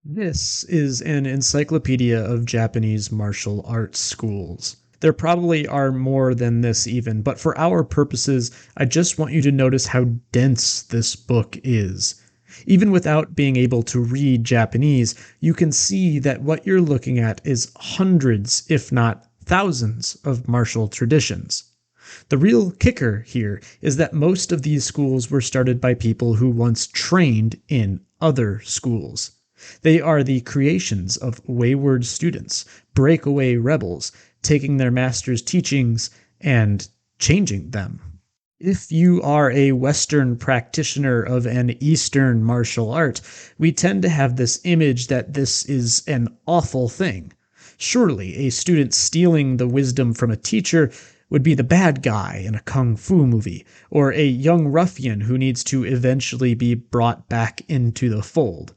This is an encyclopedia of Japanese martial arts schools. There probably are more than this, even, but for our purposes, I just want you to notice how dense this book is. Even without being able to read Japanese, you can see that what you're looking at is hundreds, if not thousands, of martial traditions. The real kicker here is that most of these schools were started by people who once trained in other schools. They are the creations of wayward students, breakaway rebels, taking their master's teachings and changing them. If you are a Western practitioner of an Eastern martial art, we tend to have this image that this is an awful thing. Surely a student stealing the wisdom from a teacher would be the bad guy in a kung fu movie, or a young ruffian who needs to eventually be brought back into the fold.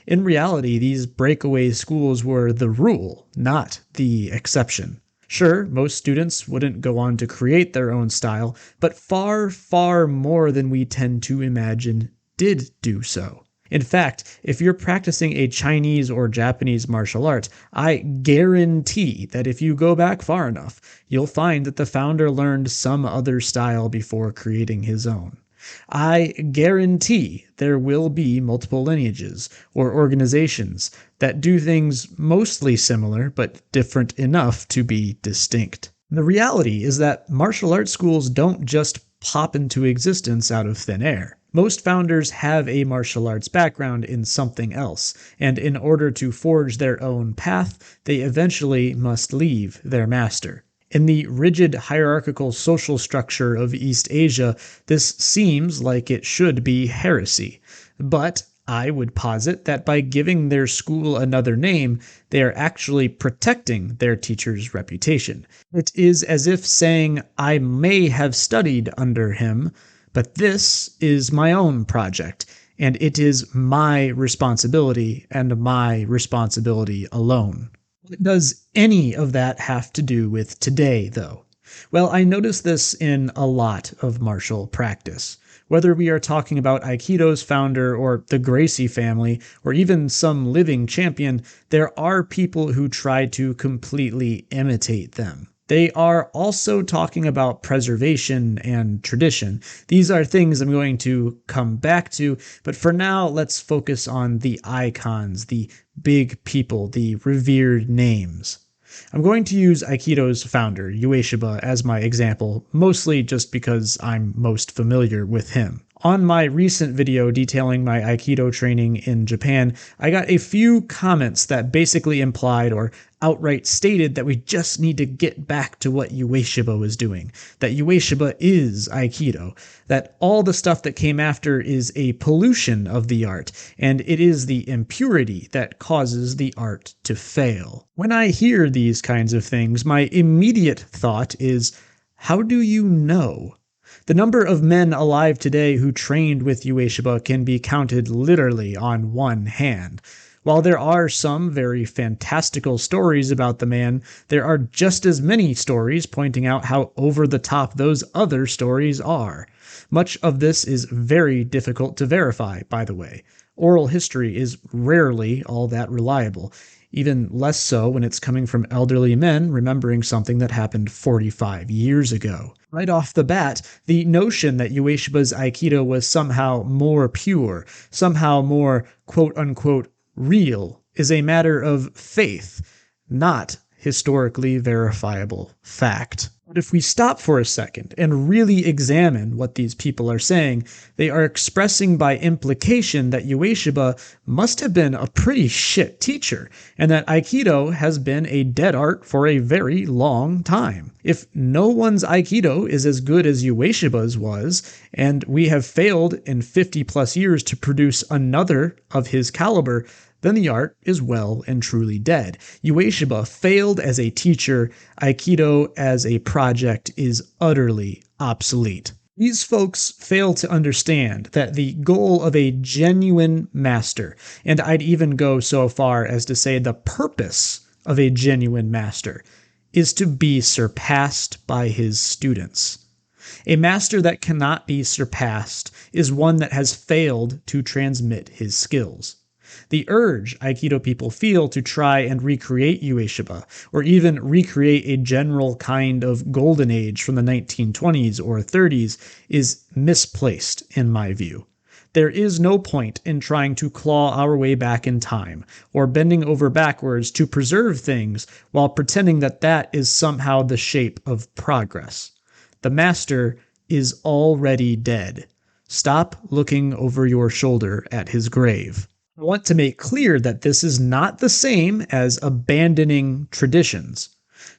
In reality, these breakaway schools were the rule, not the exception. Sure, most students wouldn't go on to create their own style, but far, far more than we tend to imagine did do so. In fact, if you're practicing a Chinese or Japanese martial art, I guarantee that if you go back far enough, you'll find that the founder learned some other style before creating his own. I guarantee there will be multiple lineages or organizations that do things mostly similar but different enough to be distinct. The reality is that martial arts schools don't just pop into existence out of thin air. Most founders have a martial arts background in something else, and in order to forge their own path, they eventually must leave their master. In the rigid hierarchical social structure of East Asia, this seems like it should be heresy. But I would posit that by giving their school another name, they are actually protecting their teacher's reputation. It is as if saying, I may have studied under him, but this is my own project, and it is my responsibility and my responsibility alone. What does any of that have to do with today, though? Well, I notice this in a lot of martial practice. Whether we are talking about Aikido's founder or the Gracie family, or even some living champion, there are people who try to completely imitate them. They are also talking about preservation and tradition. These are things I'm going to come back to, but for now, let's focus on the icons, the big people, the revered names. I'm going to use Aikido's founder, Ueshiba, as my example, mostly just because I'm most familiar with him. On my recent video detailing my Aikido training in Japan, I got a few comments that basically implied or outright stated that we just need to get back to what Ueshiba was doing, that Ueshiba is Aikido, that all the stuff that came after is a pollution of the art, and it is the impurity that causes the art to fail. When I hear these kinds of things, my immediate thought is, how do you know? The number of men alive today who trained with Ueshiba can be counted literally on one hand. While there are some very fantastical stories about the man, there are just as many stories pointing out how over the top those other stories are. Much of this is very difficult to verify, by the way. Oral history is rarely all that reliable, even less so when it's coming from elderly men remembering something that happened 45 years ago. Right off the bat, the notion that Ueshiba's Aikido was somehow more pure, somehow more quote-unquote real, is a matter of faith, not historically verifiable fact. But if we stop for a second and really examine what these people are saying, they are expressing by implication that Ueshiba must have been a pretty shit teacher, and that Aikido has been a dead art for a very long time. If no one's Aikido is as good as Ueshiba's was, and we have failed in 50 plus years to produce another of his caliber, then the art is well and truly dead. Ueshiba failed as a teacher. Aikido as a project is utterly obsolete. These folks fail to understand that the goal of a genuine master, and I'd even go so far as to say the purpose of a genuine master, is to be surpassed by his students. A master that cannot be surpassed is one that has failed to transmit his skills. The urge Aikido people feel to try and recreate Ueshiba, or even recreate a general kind of golden age from the 1920s or 30s, is misplaced in my view. There is no point in trying to claw our way back in time, or bending over backwards to preserve things while pretending that that is somehow the shape of progress. The master is already dead. Stop looking over your shoulder at his grave. I want to make clear that this is not the same as abandoning traditions.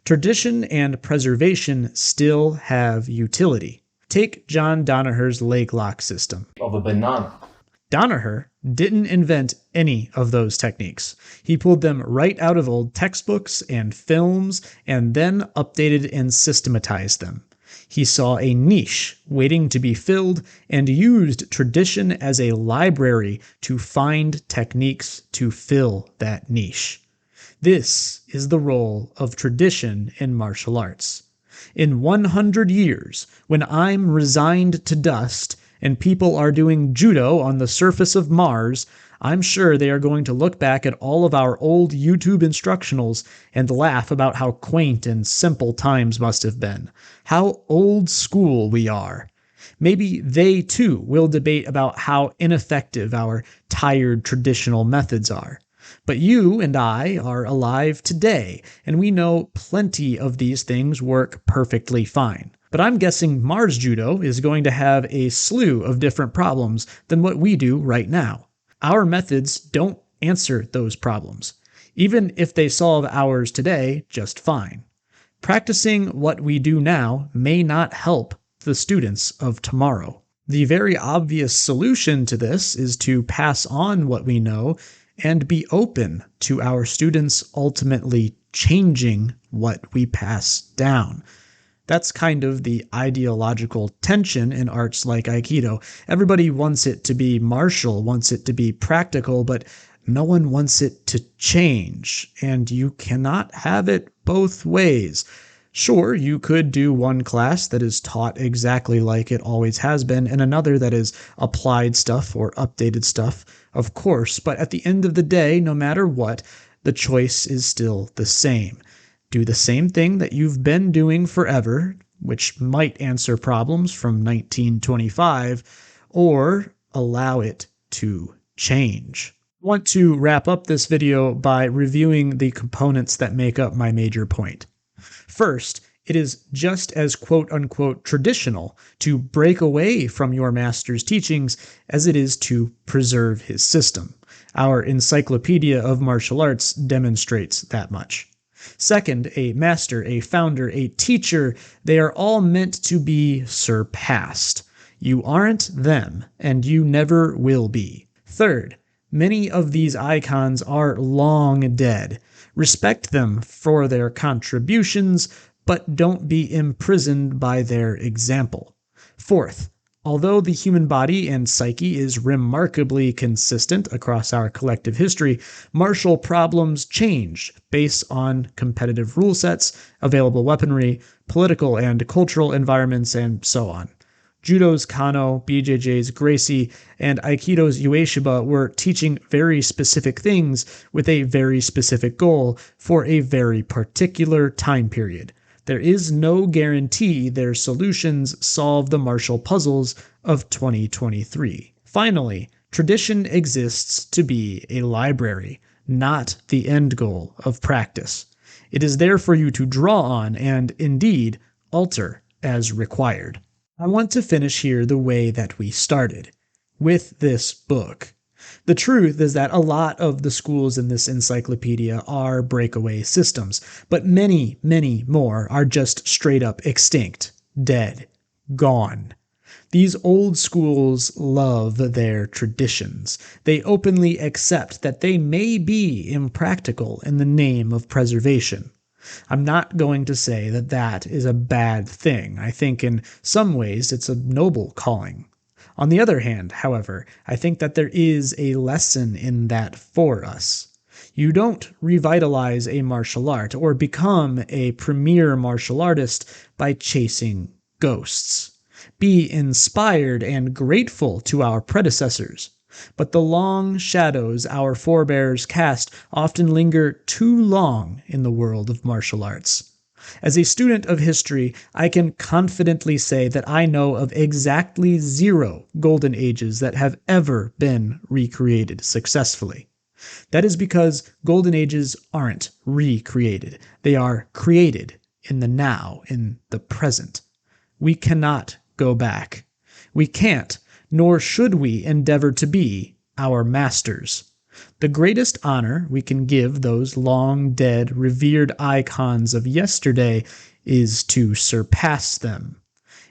Tradition and preservation still have utility. Take John Danaher's leg lock system. Of a banana. Danaher didn't invent any of those techniques. He pulled them right out of old textbooks and films and then updated and systematized them. He saw a niche waiting to be filled and used tradition as a library to find techniques to fill that niche. This is the role of tradition in martial arts. In 100 years, when I'm resigned to dust and people are doing judo on the surface of Mars, I'm sure they are going to look back at all of our old YouTube instructionals and laugh about how quaint and simple times must have been. How old school we are. Maybe they too will debate about how ineffective our tired traditional methods are. But you and I are alive today, and we know plenty of these things work perfectly fine. But I'm guessing Mars Judo is going to have a slew of different problems than what we do right now. Our methods don't answer those problems, even if they solve ours today just fine. Practicing what we do now may not help the students of tomorrow. The very obvious solution to this is to pass on what we know and be open to our students ultimately changing what we pass down. That's kind of the ideological tension in arts like Aikido. Everybody wants it to be martial, wants it to be practical, but no one wants it to change, and you cannot have it both ways. Sure, you could do one class that is taught exactly like it always has been, and another that is applied stuff or updated stuff, of course, but at the end of the day, no matter what, the choice is still the same. Do the same thing that you've been doing forever, which might answer problems from 1925, or allow it to change. I want to wrap up this video by reviewing the components that make up my major point. First, it is just as quote-unquote traditional to break away from your master's teachings as it is to preserve his system. Our Encyclopedia of Martial Arts demonstrates that much. Second, a master, a founder, a teacher, they are all meant to be surpassed. You aren't them, and you never will be. Third, many of these icons are long dead. Respect them for their contributions, but don't be imprisoned by their example. Fourth, although the human body and psyche is remarkably consistent across our collective history, martial problems change based on competitive rule sets, available weaponry, political and cultural environments, and so on. Judo's Kano, BJJ's Gracie, and Aikido's Ueshiba were teaching very specific things with a very specific goal for a very particular time period. There is no guarantee their solutions solve the martial puzzles of 2023. Finally, tradition exists to be a library, not the end goal of practice. It is there for you to draw on and, indeed, alter as required. I want to finish here the way that we started, with this book. The truth is that a lot of the schools in this encyclopedia are breakaway systems, but many, many more are just straight up extinct, dead, gone. These old schools love their traditions. They openly accept that they may be impractical in the name of preservation. I'm not going to say that that is a bad thing. I think in some ways it's a noble calling. On the other hand, however, I think that there is a lesson in that for us. You don't revitalize a martial art or become a premier martial artist by chasing ghosts. Be inspired and grateful to our predecessors. But the long shadows our forebears cast often linger too long in the world of martial arts. As a student of history, I can confidently say that I know of exactly 0 golden ages that have ever been recreated successfully. That is because golden ages aren't recreated. They are created in the now, in the present. We cannot go back. We can't, nor should we endeavor to be, our masters. The greatest honor we can give those long dead, revered icons of yesterday is to surpass them.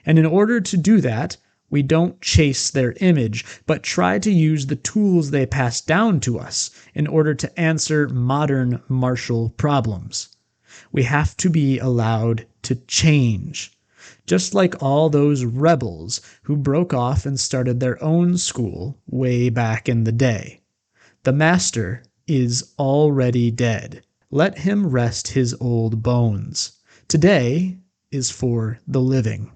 And in order to do that, we don't chase their image, but try to use the tools they passed down to us in order to answer modern martial problems. We have to be allowed to change. Just like all those rebels who broke off and started their own school way back in the day. The master is already dead. Let him rest his old bones. Today is for the living.